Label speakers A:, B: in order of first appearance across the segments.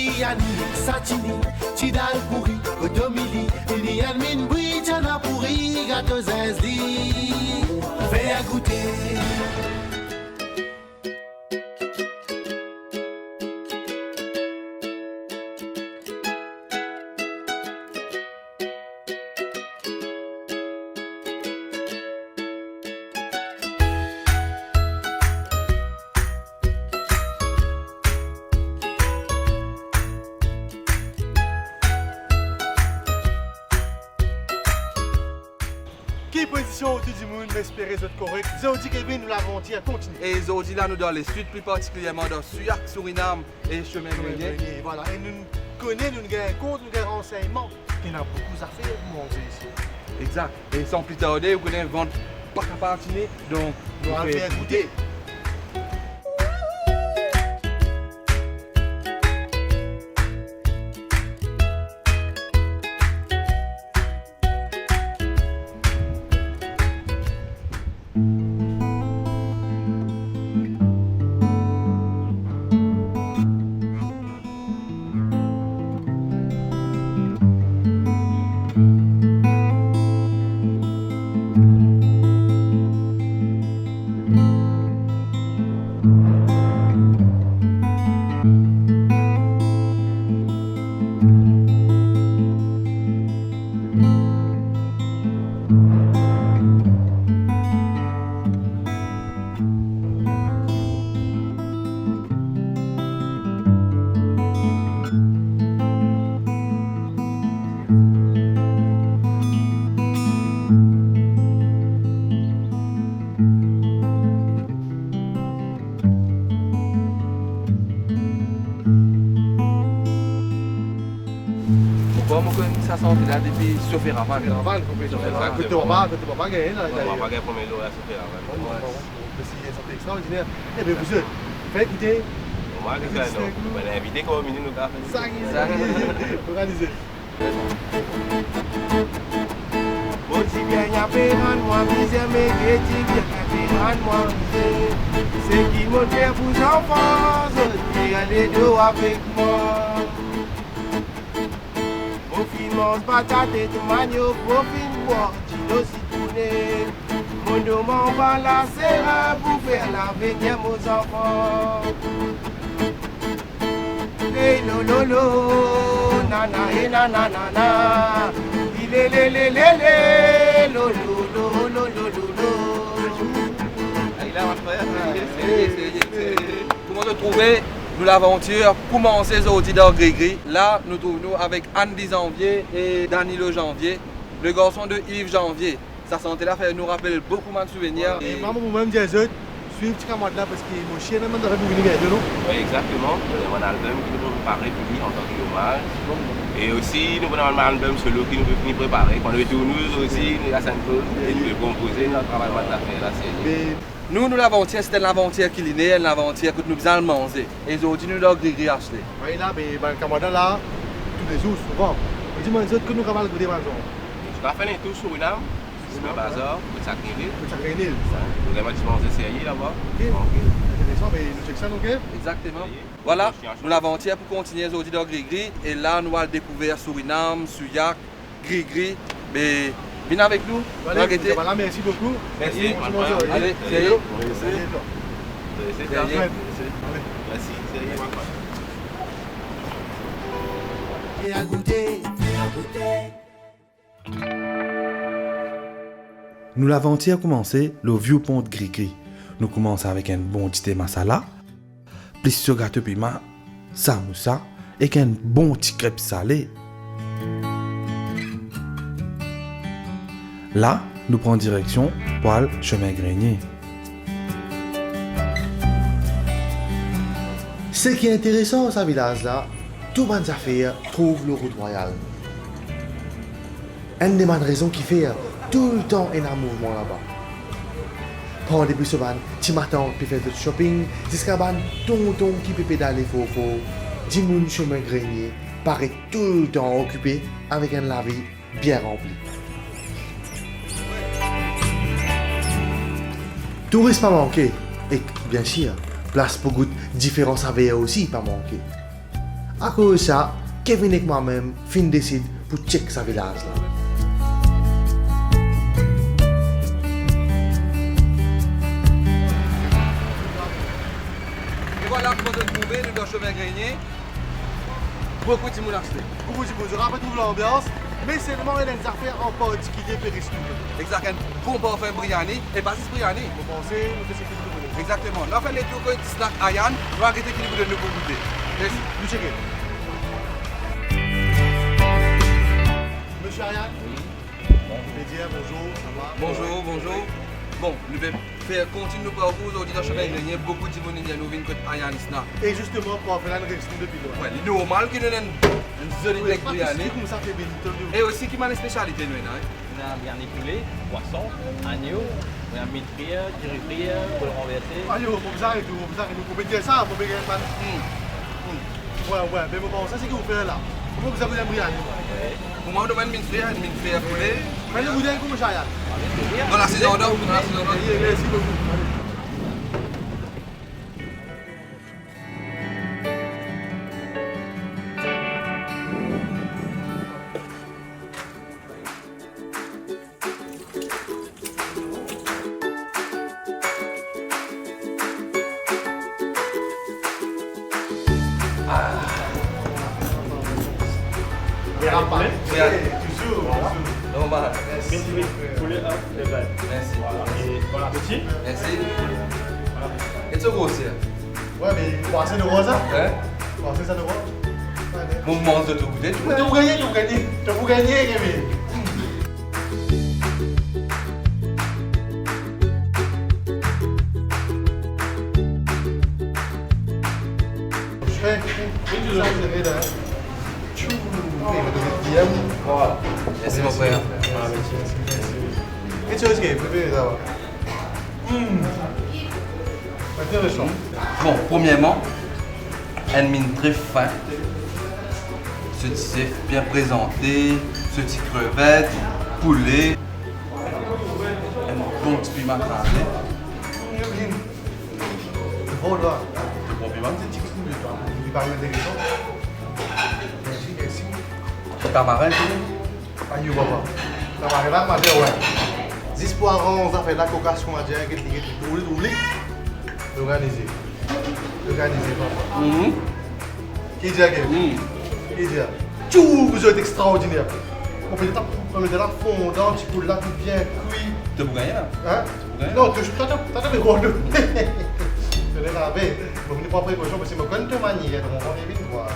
A: Viviani, Satini, Tidal Pourri, Odomili, Liliane Minbri, Tiana Pourri, Gâteau Zenzli, fais à goûter.
B: Quelle position autour du monde m'espérer les autres corrects. Zodi Kevin, nous l'avons dit à continuer.
C: Et Zodi là, nous dans les suites, plus particulièrement dans Suyak, Suriname et Chemin Grenier.
B: Voilà, et nous connaissons, nous avons compte, nous avons renseignements. Il y a beaucoup à faire pour manger ici.
C: Exact. Et sans plus tarder, vous connaissez vendre pas qu'à partiner, donc
B: nous allons faire goûter.
C: Ça sent là depuis Sophie Raval.
B: Raval, complètement. Côté Papa, gagné là.
D: On va gagner premier lot à Sophie Raval.
B: C'est extraordinaire. Eh bien, vous faites écouter.
D: On va aller faire on va inviter comme minute nous café.
B: Ça organisé.
E: Aussi bien y a payant moi misère mais qui bien payant moi misère. C'est qui mon père pour enfants, qui a les deux avec moi. Mon film mange patate et tout manio, mon film bois, chino citronné. Mon dos m'en va la serre pour faire la veille aux enfants. Hey lo lo lo, nana et nana nana. Il est le lo lo lo lo lo lo.
C: Comment se trouver nous l'aventure commencer aujourd'hui dans Gris-Gris. Là, nous trouvons avec Andy Janvier et Danilo Janvier, le garçon de Yves Janvier. Sa santé là fait nous rappeler beaucoup de souvenirs.
B: Et maman, moi-même, dis aux autres, suivez petit camarade là parce que mon chien n'a pas de venir vers nous.
D: Oui, exactement. Nous avons un album qui nous préparer pour lui en tant qu'hommage. Et aussi, nous avons un album solo qui nous peut venir préparer. Quand nous retournons aussi, nous avons Sainte-Claude et nous pouvons composer notre travail de la série.
C: Nous l'aventière, c'était l'aventière qui est née, l'aventière que nous faisons manger. Et aujourd'hui, nous l'avons acheté.
B: Oui, là, mais le camarade là, tous les jours, souvent. On dit, moi, les autres, que nous avons goûté maison.
D: Je vais faire un tour sur une âme, sur le bazar, pour Sacré-Nil. Nous avons dispensé série là-bas.
B: Ok, intéressant, mais nous checkons ça, ok?
C: Exactement. Voilà, nous l'aventière pour continuer aujourd'hui dans Gris-Gris. Et là, nous allons découvrir Suriname, Suyak, Gris-Gris. Mais venez avec nous.
B: Voilà, merci beaucoup.
D: Merci.
C: Allez,
B: c'est
D: Merci.
A: Et à goûter.
F: Nous l'avons-hier commencé le vieux pont de Gris-Gris. Nous commençons avec un bon petit masala, plus sur gâteau piment, samoussa et un bon petit crêpe salé. Là, nous prenons direction pour le Chemin Grenier.
G: Ce qui est intéressant dans ce village-là, tout le monde trouve le route royale. Une des raisons qui fait tout le temps un mouvement là-bas. Quand depuis ce ban, tu matin, puis faire du shopping, jusqu'à ban, tonton qui peut pédaler faux, du monde Chemin Grenier paraît tout le temps occupé avec un lavis bien rempli. Tourisme pas manqué, et bien sûr, place pour goûter différents saveurs aussi pas manqué. À cause de ça, Kevin et moi-même fin décide pour checker sa village là.
C: Et voilà comment on trouve nous dans chemin grenier. Beaucoup de monde acheté.
B: Beaucoup de choses, on retrouve l'ambiance, mais seulement il y a des affaires en particulier périscopées.
C: Exact, un bon parfum Briani et pas Briani.
B: Vous pensez, nous qu'est-ce que vous voulez?
C: Exactement. Là, on fait les tours de snack Ayan, on va arrêter qu'il vous donne nouveau goûter.
B: Nous checker. Monsieur Ariane? Média, bonjour, ça va?
C: Bonjour, bonjour. Bon, nous allons faire continuer nos parcours aujourd'hui dans le chemin grenier. Beaucoup de monde nous viennent côté Ayan Snack.
B: Et justement, pour faire la réaction depuis loin.
C: Ouais, c'est normal que nous ayons une zone de Briani.
B: Comme ça fait bénito.
C: Et aussi qui m'a une spécialité nous, hein?
H: On a bien écoulé, poisson, agneau, on a mis de prière, du prière, pour le renverser.
B: Ah yo, pour ça et tout, vous mettez ça, vous mettez man. Ouais, mais bon, ça c'est ce que vous faites là. Comment vous avez un Briani?
C: Pour moi, on doit une frère poulet.
B: Mais vous avez comment ça?
C: Dans la saison d'or, dans la saison d'or.
B: Merci beaucoup.
C: Normal.
H: Poulet up, les verres.
C: Merci.
H: Et bon appétit.
C: Merci. Et tu grossir?
B: Ouais, mais vous pensez de rose ça?
C: Hein?
B: Vous pensez ça de rose?
C: Mon mange de tout goûter.
B: Vous gagnez, Kevin.
C: Merci mon frère.
B: Qu'est-ce que vous préférez ça? Intéressant.
C: Bon, premièrement, un mine très fin. Ce petit bien présenté, ce petit crevette, poulet, un bon petit piment craqué.
B: Voilà.
C: Le bon piment.
B: Il parle de quelque chose. Merci.
C: Tamarin,
B: Aïe, papa. Ça va là, ma ouais. 10 poirons, ça fait la cocation à dire que tu oublies. Organisé, papa. Qui dit que? Qui dit? Tout, vous êtes extraordinaire. On peut mettre la fondant, tu peux la tout bien cuit.
C: tu peux gagner là?
B: Hein? Non, tu as des gros deux. Je l'ai lavé. Je ne vais pas précaution parce que je me connais de manière. Donc, on va vite voir.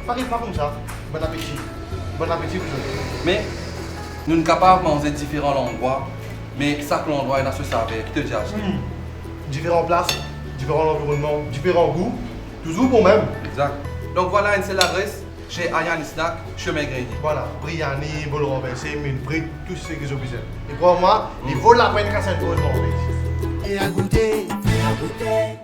B: Pas comme ça. Bon appétit. Bon appétit, vous autres.
C: Mais nous sommes capables de manger différents endroits, mais chaque endroit est dans ce saveur qui te dit acheter.
B: Différentes places, différents environnements, différents goûts, toujours bon même.
C: Exact. Donc voilà, c'est l'adresse chez Ayan Snack, chemin grenier.
B: Voilà, Briani, bol renversé, mine frites, tout ce que j'ai besoin. Et pour moi, il vaut la peine qu'à cette pause manger.
A: Et à goûter, à goûter.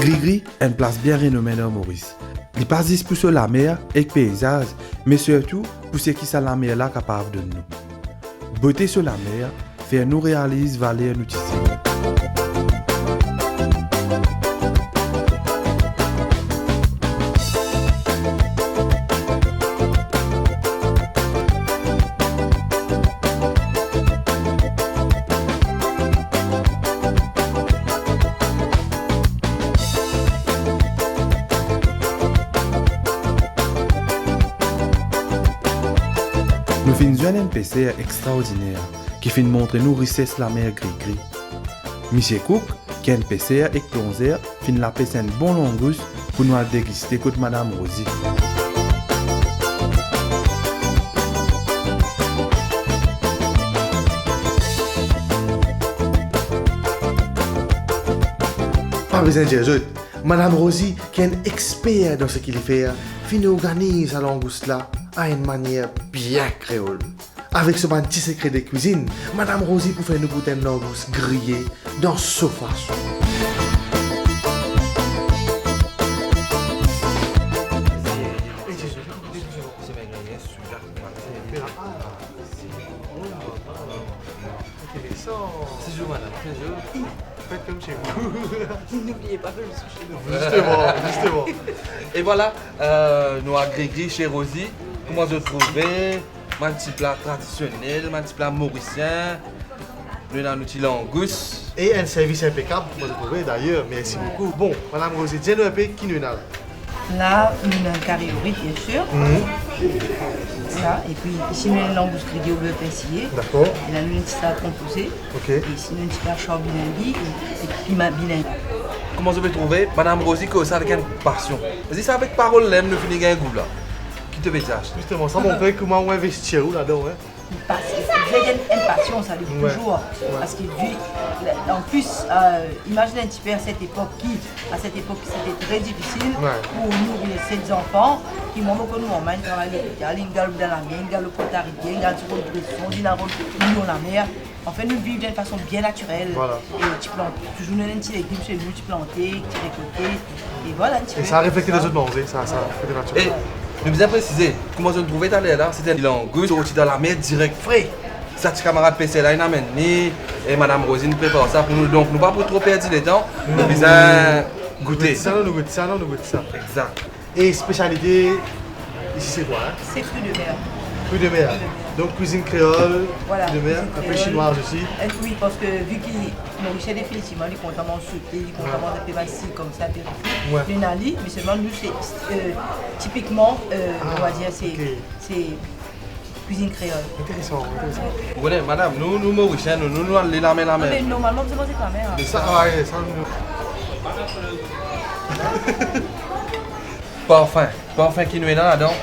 F: Grigri est une place bien renommée dans Maurice. Il passe juste pour la mer et le paysage, mais surtout pour ce qui est la mer là capable de nous. Beauté sur la mer, fait nous réaliser valeur nous tisser. Nous finissons un NPC extraordinaire qui finit montrer nous richesse la mer gris-gris. Michel Cook, qui est NPC et clonzer, finit la passer un bon longus pour nous déguster contre Madame Rosie.
G: Pas besoin de dire autres. Madame Rosie, qui est un expert dans ce qu'il fait, finit organise sa langouste là à une manière bien créole. Avec ce petit secret de cuisine, Madame Rosie pour faire nous goûter une langouste grillée dans sa façon.
B: Intéressant.
C: C'est jour, madame. C'est jour.
B: Faites comme chez vous.
I: N'oubliez pas que je suis chez nous.
B: Justement.
C: Et voilà, nous avons Grégory chez Rosie. Comment je trouvais un petit plat traditionnel, un petit plat mauricien. Nous avons un petit langouste.
B: Et un service impeccable, vous trouvez d'ailleurs. Merci beaucoup. Bon, Madame Rosie, dis-nous un peu qui nous est là.
I: Là, nous avons un carré au riz, bien sûr. Ça. Et puis ici, nous avons une langouste grillée au beurre persillé.
B: D'accord.
I: Et là, nous avons une petite salade composée.
B: Ok.
I: Et ici, nous avons une petite archor bilingue et piment bilingue.
C: Comment je vais trouver Madame Rosie que ça avec une passion. Vas-y, ça avec parole, l'aime, nous finissons un goût là. Qui te fait
B: Justement, ça montre comment on investit là-dedans. Hein?
I: Parce qu'il y a une passion, ça lui toujours. Parce qu'il vit. En plus, imaginez un petit peu à cette époque c'était très difficile pour nous, les 7 enfants, qui m'ont beaucoup nous en main, travailler à l'hôpital, ils galopent dans la mer, ils galopent au Tarigué, ils galopent au Bresson, ils galopent dans la mer. En fait, nous vivons d'une façon bien naturelle.
B: Voilà.
I: Et tu plantes toujours un petit légume chez nous, tu plantes, tu récoltes. Et voilà, un petit peu.
B: Et ça a reflété les autres manger, ça fait de naturel.
C: Je vous ai précisé, comment je me trouvais tout à l'heure là, c'était un langouste sorti dans la mer direct frais. Ça, petit camarade PC là, il a amené et Madame Rosie nous prépare ça pour nous. Donc, nous ne pas pour trop perdre le temps, nous devons goûter.
B: Nous goûtons ça.
C: Exact.
B: Et spécialité, ici c'est quoi?
I: C'est fruits de mer.
B: Fruits de mer. Donc cuisine créole,
I: Voilà,
B: fruits de mer, un peu chinoise aussi.
I: Et oui, parce que vu qu'il Mauricien définitivement, il compte à manger sauté, il compte à manger des pastilles comme ça, il y en a mais seulement nous, c'est typiquement, on va dire, c'est cuisine créole.
B: Intéressant.
C: Vous connaissez, madame, nous Mauriciens, nous allons la mer.
I: Mais normalement, c'est pas la mer.
B: Mais ça,
C: Parfum qui nous est là-dedans.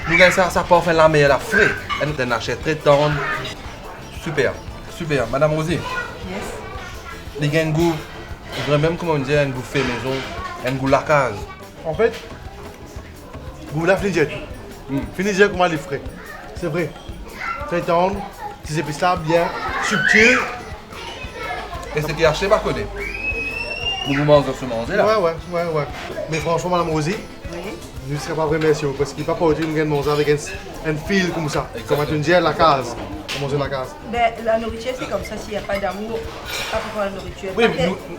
C: Nous gagnons ça parfum la mer, la frais. Elle nous achète très tendre. Super. Madame Rosie.
I: Yes.
C: Les gains de goût, je dirais même comment on dit, un goût fait maison, un goût la case.
B: En fait, vous la finissez tout. Finissez comment les frais. C'est vrai. Très tendre, petits épices là, bien subtil.
C: Et ce qui est acheté par côté. Nous vous mangez ce manger là.
B: Ouais. Mais franchement, Madame Rosie, nous ne serons pas vraiment sûr parce qu'il n'y a pas autre de manger avec un fil comme ça. Comme tu dis, la case. Manger la case.
I: Mais la nourriture, c'est comme ça, s'il n'y a pas d'amour, pas pour la nourriture.
C: Oui,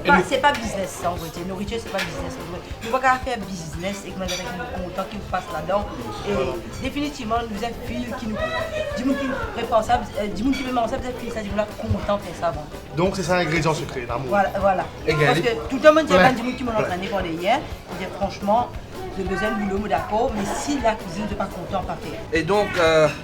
C: mais
I: c'est pas business, ça, en vérité. Nourriture, c'est pas business. Nous ne pouvons pas faire business et que nous avons content qu'ils nous fassent là-dedans. Et définitivement, nous avons fil qui nous. Du monde qui nous prépare ça, du monde qui veut manger ça, vous avez fil ça, du monde là content de faire ça avant.
B: Donc, c'est ça l'ingrédient secret, l'amour.
I: Voilà. Parce que tout le monde dit pas du monde qui m'a entraîné pendant hier. Je dis franchement, j'ai besoin de boulot, d'accord, mais si la cuisine n'est pas content, pas faire.
C: Et donc,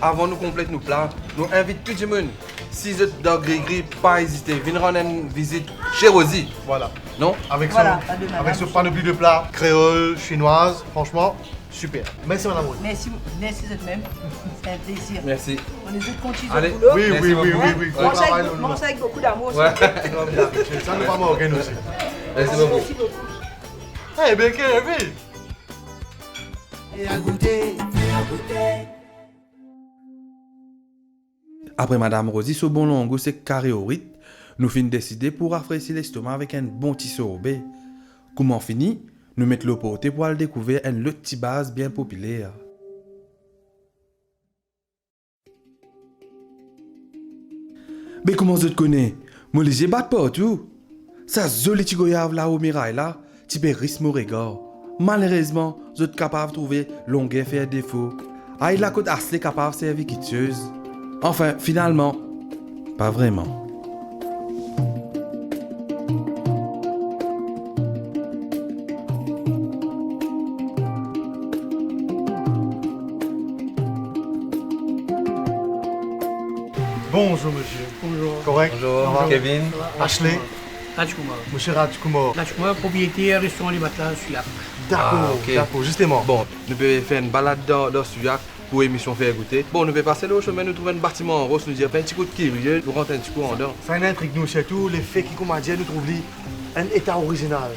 C: avant nous compléter nos plats, nous invitons tout le monde. Si vous êtes dans Grégory, pas hésiter, venez rendre une visite chez Rosie.
B: Voilà.
C: Non?
B: Avec ce panoplie de plats créole, chinoise, franchement, super. Merci Madame Rosie.
I: Merci de même. C'est un plaisir.
C: Merci.
I: On est juste continue
C: Allez.
I: au boulot.
B: Oui.
I: Mange avec beaucoup d'amour.
B: Ça nous va marocain aussi.
C: Merci beaucoup.
I: Merci beaucoup.
B: Eh bien, Kevin!
A: Et à goûter.
F: Après Madame Rosie, ce bon langouste c'est carré au rythme, nous finissons décider pour rafraîchir l'estomac avec un bon petit sorbet. Comment fini? Nous mettons le poté pour aller découvrir un autre petit base bien populaire. Mais comment je te connais? Moi les bat partout. Ça joli petit goyave là au mirail là, tu peux risquer mon regard. Malheureusement, je suis capable de trouver longueur faire défaut. Il la côte assez capable de servir quitteuse. Enfin, finalement, pas vraiment.
B: Bonjour monsieur.
J: Bonjour.
B: Correct?
C: Bonjour, Kevin.
B: Ashley.
J: Rajkumar.
B: Monsieur Rajkumar.
J: Rajkumar, propriétaire restaurant Les Matelas Suyac.
B: D'accord, justement.
C: Bon, nous pouvons faire une balade dans Suyac pour l'émission Faire Goûter. Bon, nous pouvons passer le chemin, nous trouver un bâtiment en rose, nous dire un petit coup de curieux, nous rentrer un petit coup en dedans.
B: Ça intrigue nous surtout, les faits qui, comme on dit, nous trouvent un état original.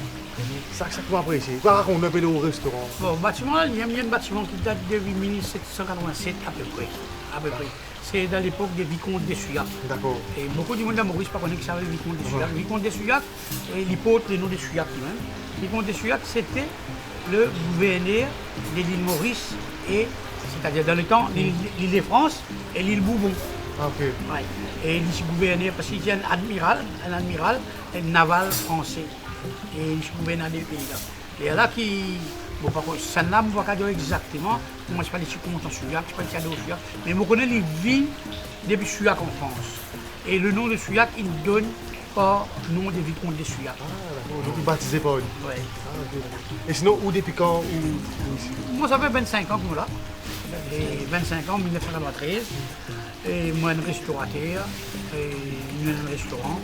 B: Ça que nous apprécions. Pourquoi raconter un peu au restaurant?
J: Bon, bâtiment, il y a un bâtiment qui date de 1787 à peu près. C'est dans l'époque des vicomtes de Suyac.
B: D'accord.
J: Et beaucoup de monde à Maurice ne connaissent pas le vicomte de Suyac. Le vicomte de Suyac, l'hypothèse, le nom de Suyac lui-même. Le vicomte de Suyac, c'était le gouverneur de l'île Maurice et C'est-à-dire dans le temps, l'île de France et l'île Bourbon.
B: Ah, ok.
J: Ouais. Et il s'est gouverné parce qu'il y a un admiral naval français. Et il s'est gouverné dans les pays là. Et là qui. Bon, par contre, ça n'a pas dire exactement. Moi, je ne sais pas les comment en Souillac, je ne sais pas les cadeaux au Souillac. Mais je connais les villes depuis Souillac en France. Et le nom de Souillac, il donne par nom des vicomtes de Souillac.
B: Ah, d'accord. Donc, il baptisé par eux.
J: Oui.
B: Ah, ok. Et sinon, où depuis quand ou ici?
J: Moi, ça fait 25 ans que je suis là. Et 25 ans, 1993. Et moi, un restaurateur, et un restaurant.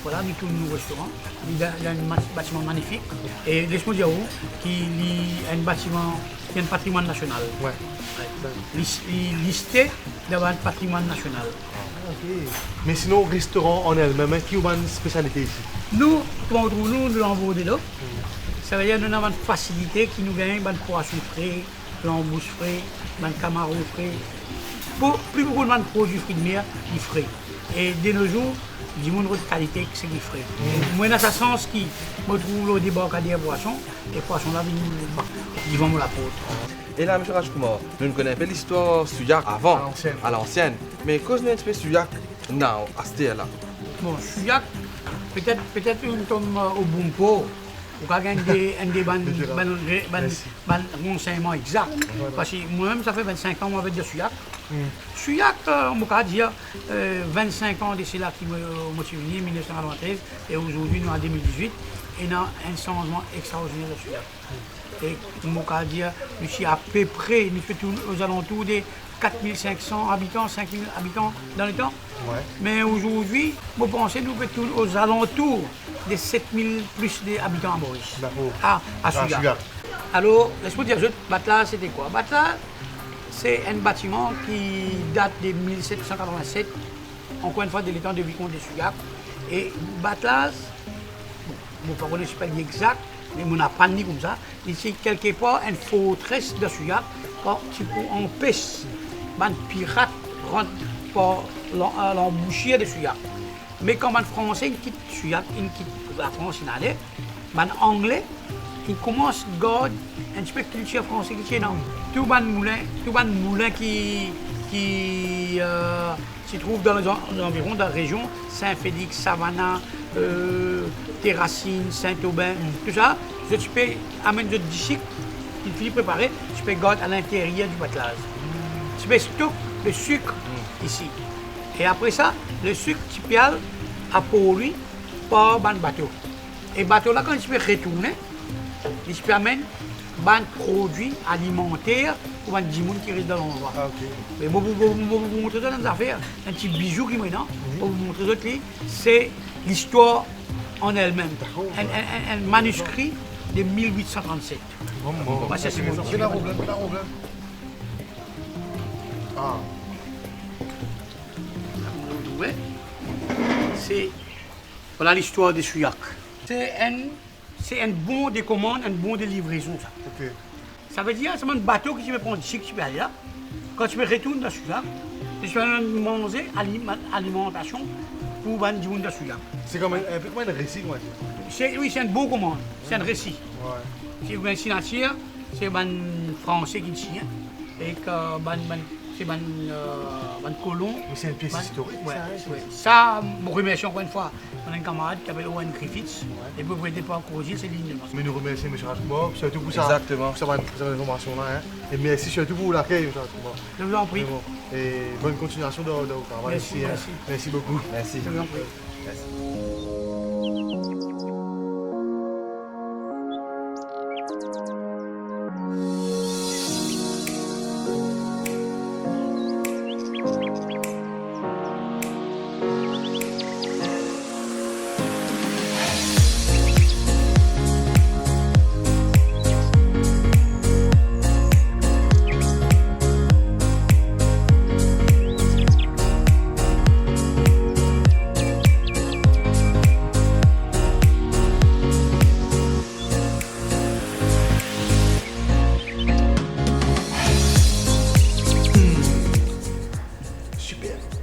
J: Voilà, nous tous nos restaurants. Il y a un bâtiment magnifique. Et laisse-moi dire qu'il y a un bâtiment qui est un patrimoine national.
B: Ouais.
J: Listé dans un patrimoine national.
B: Ah, ok. Mais sinon, restaurant en elle-même, qui a une spécialité ici?
J: Nous, comment on trouve nous l'envoi de l'eau. Ça veut dire que nous avons une facilité qui nous gagne, des poissons frais, l'embouche frais, des camarons frais. Plus beaucoup de produits fruits de mer, ils frais. Et de nos jours, du monde de qualité, c'est du frais. Moi, dans ce sens, qui me trouve le débarcadère poisson, et poissons là, ils vont me la porte.
C: Et là, M. Rajkumar, nous ne connaissons pas l'histoire Souillac avant, à l'ancienne. Mais quand nous avons Souillac, now, à cette là.
J: Bon, Souillac, peut-être une tombe au bon pot. Ou quand il y a des renseignements exacts. Parce que moi-même, ça fait 25 ans que je vais de Souillac. Souillac, on peut dire 25 ans de cela qui m'ont venu en 1993 et aujourd'hui, nous en 2018, et nous avons un changement extraordinaire de Souillac. Et on peut dire, nous sommes à peu près, nous sommes aux alentours des 4500 habitants, 5000 habitants dans le temps.
B: Ouais.
J: Mais aujourd'hui, vous pensez nous sommes aux alentours des 7000 plus d'habitants à Maurice. À Souillac. Alors, laisse-moi dire, Batla, c'était quoi? Batla, c'est un bâtiment qui date de 1787, encore une fois de l'étang de vicomte de Souillac. Et Batla, bon, je ne sais pas l'exact, mais on n'a pas dit comme ça. Ici, quelque part, une forteresse de Souillac, qui empêche les pirates rentrent par l'embouchure de Souillac. Mais quand les Français quittent Souillac, ils quittent la France, ils allent, les Anglais, ils commencent à garder un petit peu de culture française qui est dans tout les moulins qui se trouvent dans les environs de la région, Saint-Félix, Savannah, Terracine, Saint-Aubin, tout ça, je peux amener de disques, il finit préparé, je peux garder à l'intérieur du batelage. Je peux stocker le sucre ici. Et après ça, le sucre, tu peux aller à produit par un bateau. Et le bateau là, quand tu peux retourner, il se permet des produits alimentaires pour les gens qui restent dans l'endroit.
B: Ah, okay.
J: Mais je vais vous montrer dans les affaires, un petit bijou qui est maintenant, pour vous montrer c'est l'histoire en elle-même. Un manuscrit de 1837.
B: Bah,
J: ça, c'est mon
B: problème. Ah.
J: C'est voilà l'histoire de Souillac. C'est un bon de commande, un bon de livraison. Ça,
B: Okay.
J: Ça veut dire c'est un bateau que tu peux prendre ici, que tu peux aller là. Quand tu peux retourner dans Souillac, tu peux manger alimentation pour les gens de Souillac.
B: C'est comme un récit, moi.
J: Oui, c'est un beau commande, c'est un récit.
B: Ouais.
J: C'est une signature, c'est un Français qui signe. Et que c'est un colon.
B: Mais c'est une pièce historique.
J: Ouais, ça, je remercie encore une fois mon camarade qui s'appelle Owen Griffiths. Et pour aider par Corrigil, c'est l'île de Mars.
B: Mais nous remercions M. Rajkumar, surtout pour ça.
C: Exactement.
B: Pour cette information-là. Hein. Et merci surtout pour l'accueil, M. Rajkumar.
J: Je vous en prie.
B: Et bonne continuation de vos travail. Merci beaucoup.
C: Merci.
J: Je vous en prie.
C: Merci.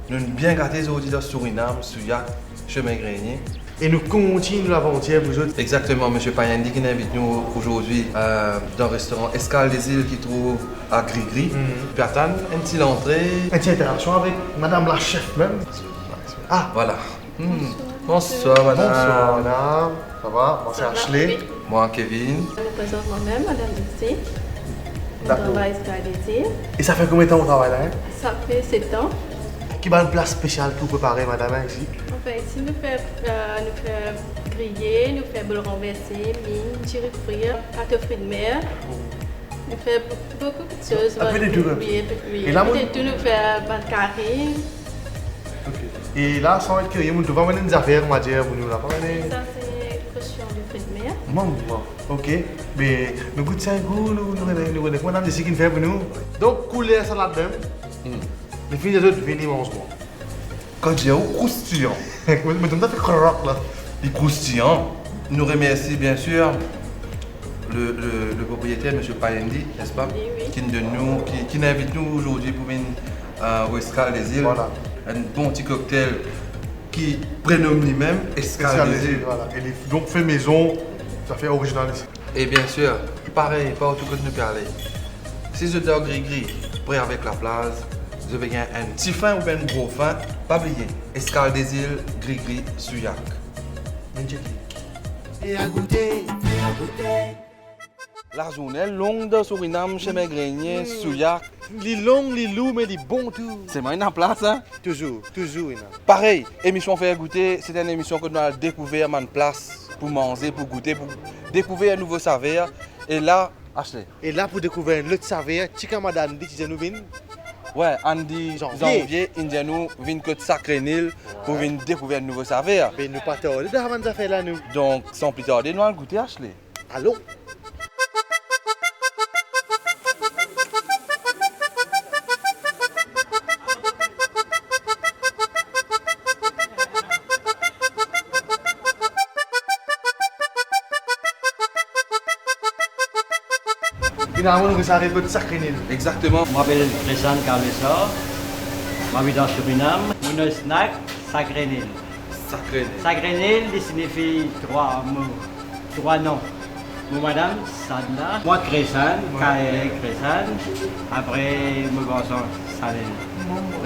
C: Nous avons bien gâté les auditeurs Suriname, Souillac, Chemin Grenier.
G: Et nous continuons l'aventure, vous autres.
C: Exactement, M. Payandi qui nous invite nous aujourd'hui dans le restaurant Escale des Îles qui trouve à Grigri. Puis attendre une petite entrée.
G: Une petite interaction avec Madame la chef même.
C: Ah, voilà. Bonsoir, madame.
G: Bonsoir, madame. Ça va? Moi, c'est Ashley.
C: Moi, Kevin.
K: Je me présente moi-même, madame Dixie. Je
G: D'accord.
K: travaille à Escale des Îles.
G: Et ça fait combien de temps qu'on travaille là? Hein?
K: Ça fait 7 ans.
G: Qui a une place spéciale pour préparer, madame, ici?
K: Enfin, ici, nous faisons griller, nous faisons bol renversé, mine, tirer frire, pâte fruits de mer. Nous faisons beaucoup de choses.
G: Un peu de tout.
K: Oui,
G: Et là,
K: un peu de tout, nous faisons bande carré.
G: Et là, sans être curieux, nous devons mener des affaires, on va dire, vous nous l'avez pas mené.
K: Ça, c'est caution de fruits de mer.
G: Maman, ok. Mais nous goûtons ça, nous connaissons madame de ce qu'il fait pour nous. Donc, couler la salade même. Les filles des autres, venez manger.
C: Quand j'ai un croustillant.
G: Mais tu me fait croque là.
C: Les croustillants. Nous remercions bien sûr le propriétaire, M. Payandi, n'est-ce pas?
K: Oui.
C: Qui nous invite nous aujourd'hui pour venir au Escale des Îles.
G: Voilà.
C: Un bon petit cocktail qui prénomme lui-même Escale des Îles.
G: Voilà. Et donc, fait maison, ça fait original ici.
C: Et bien sûr, pareil, pas autant que nous parler. Si je dors gris-gris, prêt avec la place, je vais gagner un petit fin ou bien un gros fin, pas oublier. Escale des Îles, gris-gris, Souillac.
A: Et à goûter,
C: La journée longue de Suriname chez mes greniers, Souillac.
G: Les longs, les loups, mais les bons tout.
C: C'est moi en place, hein?
G: Toujours.
C: Pareil, émission Faire Goûter, c'est une émission que nous avons découvert en place pour manger, pour goûter, pour découvrir un nouveau saveur. Et là, achetez.
G: Et là, pour découvrir le saveur, Tika Madame dit que nous venons.
C: Ouais, Andy, janvier, Indien nous vient que de Sacré-Nil pour venir découvrir un nouveau saveur.
G: Mais nous pas tarder d'avoir des affaires là, nous.
C: Donc, sans plus tarder, nous allons goûter Ashley.
G: Allons. Finalement, nous arrivons de Sacré-Nil.
C: Exactement.
H: Je m'appelle Tristan Carlessor. J'habite en Suriname. Mon snack, Sacré-Nil.
C: Sacré-Nil.
H: Sacré-Nil signifie trois mots, trois noms. Mon madame, Sadna. Moi, Crésan, Crésan. Après, mon garçon, Salin.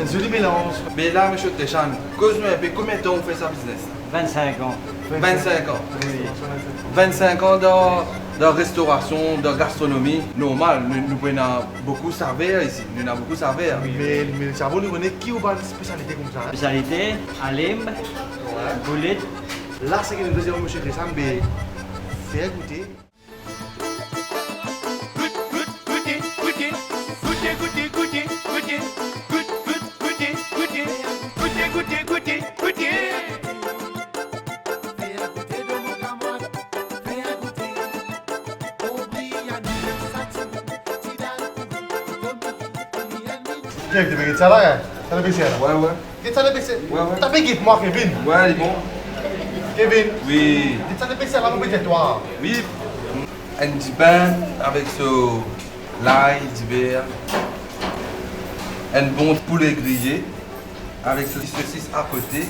G: Un joli mélange.
C: Mais là, M. Téchan, cause-nous un peu, combien de temps vous faites ça business?
H: 25 ans.
C: 25 ans.
H: Oui.
C: 25 ans dans la restauration, dans la gastronomie. Normal, nous prenons beaucoup de saveurs ici. Nous avons beaucoup de saveurs.
G: Mais le cerveau nous connaît qui ou pas une spécialité comme ça.
H: Spécialité, alim, boulet.
G: Là, c'est que nous faisons M. Christian, mais faire goûter. Tiens, tu veux ça là? Ça le baisser là?
C: Ouais.
G: Qu'est-ce que ça le baisser?
C: Ouais.
G: T'as fait guide moi, Kevin?
C: Ouais, il est bon.
G: Kevin?
C: Oui.
G: Qu'est-ce que ça le baisser là, mon petit toi?
C: Oui. Un petit pain avec ce l'ail, du beurre. Un bon poulet grillé avec ce petit saucisse à côté.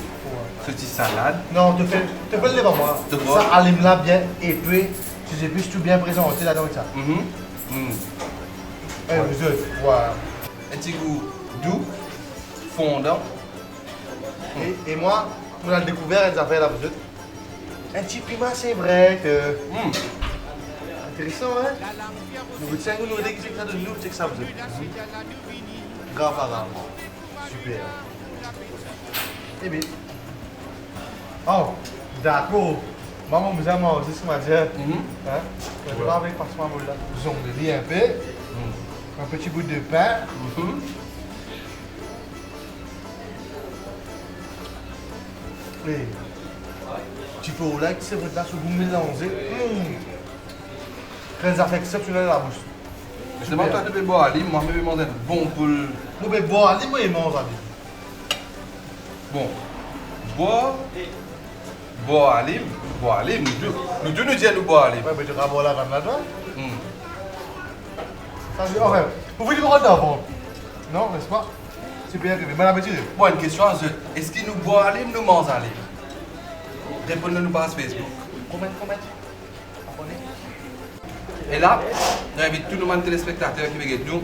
C: Ce petit salade.
G: Non, tu fais le lait pour moi. Ça allume là bien épais. Tu sais plus tout bien présenté là dans ça. Eh, vous autres, voilà.
C: Un petit goût doux, fondant.
G: Et moi, on a découvert des affaires là, vous autres. Un petit piment, c'est vrai que. Intéressant, hein? Nous vous tiens, nous déguisons ça de nous, c'est que ça, vous autres. Grave, grave. Super. Eh bien. Oh, d'accord. Maman vous a mangé ce matin. Hein? On va avec passement là. Zongli un peu. Un petit bout de pain. Et tu peux au lac, c'est votre là, ce goût mélangé. Très exceptionnel la bouche.
C: Je demande toi de boire Ali, moi je vais manger un bon poule.
G: Nous vais boire Ali, moi je mange Ali.
C: Bon, boire Ali, nous deux nous disons nous boire Ali.
G: Ouais, mais tu vas boire la vanne là-dedans. Ça dit, enfin, vous voulez boire d'avant? Non, n'est-ce pas? C'est bien arrivé, bon appétit.
C: Bon, une question, est-ce qu'il nous boit Ali ou nous mange Ali? répondez-nous par Facebook. Comment? Abonnez. Et là, nous invitons tous nos téléspectateurs qui regardent nous,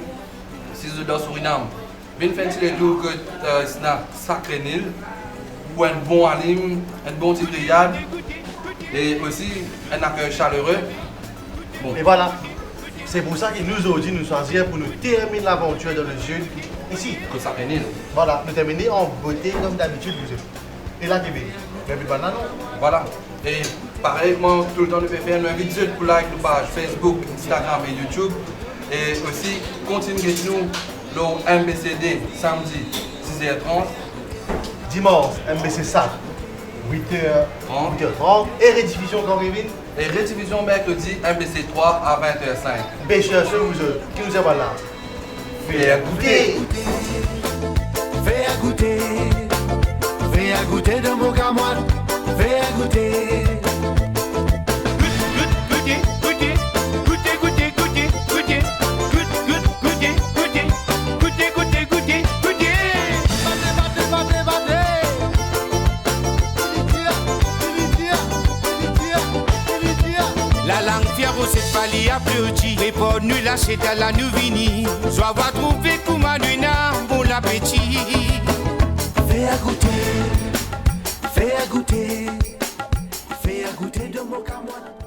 C: si vous êtes dans Suriname, venez faire les tours que c'est un sacré Nil, ou un bon alim, un bon petit grillade, et aussi un accueil chaleureux.
B: Bon. Et voilà, c'est pour ça que nous aujourd'hui nous choisissons pour nous terminer l'aventure dans le sud, ici.
C: Que sacré Nil.
B: Voilà, nous terminer en beauté comme d'habitude vous êtes. Et là, Kevin, mais puis banane.
C: Voilà. Et pareillement, tout le temps, nous pouvons faire une vidéo pour like nos pages Facebook, Instagram et YouTube. Et aussi, continuez nous le MBCD samedi 6h30.
B: Dimanche, MBC ça, 8h30. Et rediffusion quand Kevin?
C: Et rediffusion mercredi, MBC 3 à 20h05.
B: Bien sûr, vous qui nous avons là.
C: Fais goûter.
A: Fais goûter. Fais goûter de mon camoine. Fais goûter.
E: La langue fière au cette pali a plus répond nous là c'est à la nous vini. Soit va trouver Koumanuna pour l'appétit.
A: Fais goûter. Fais goûter. Fais goûter de mon camoine.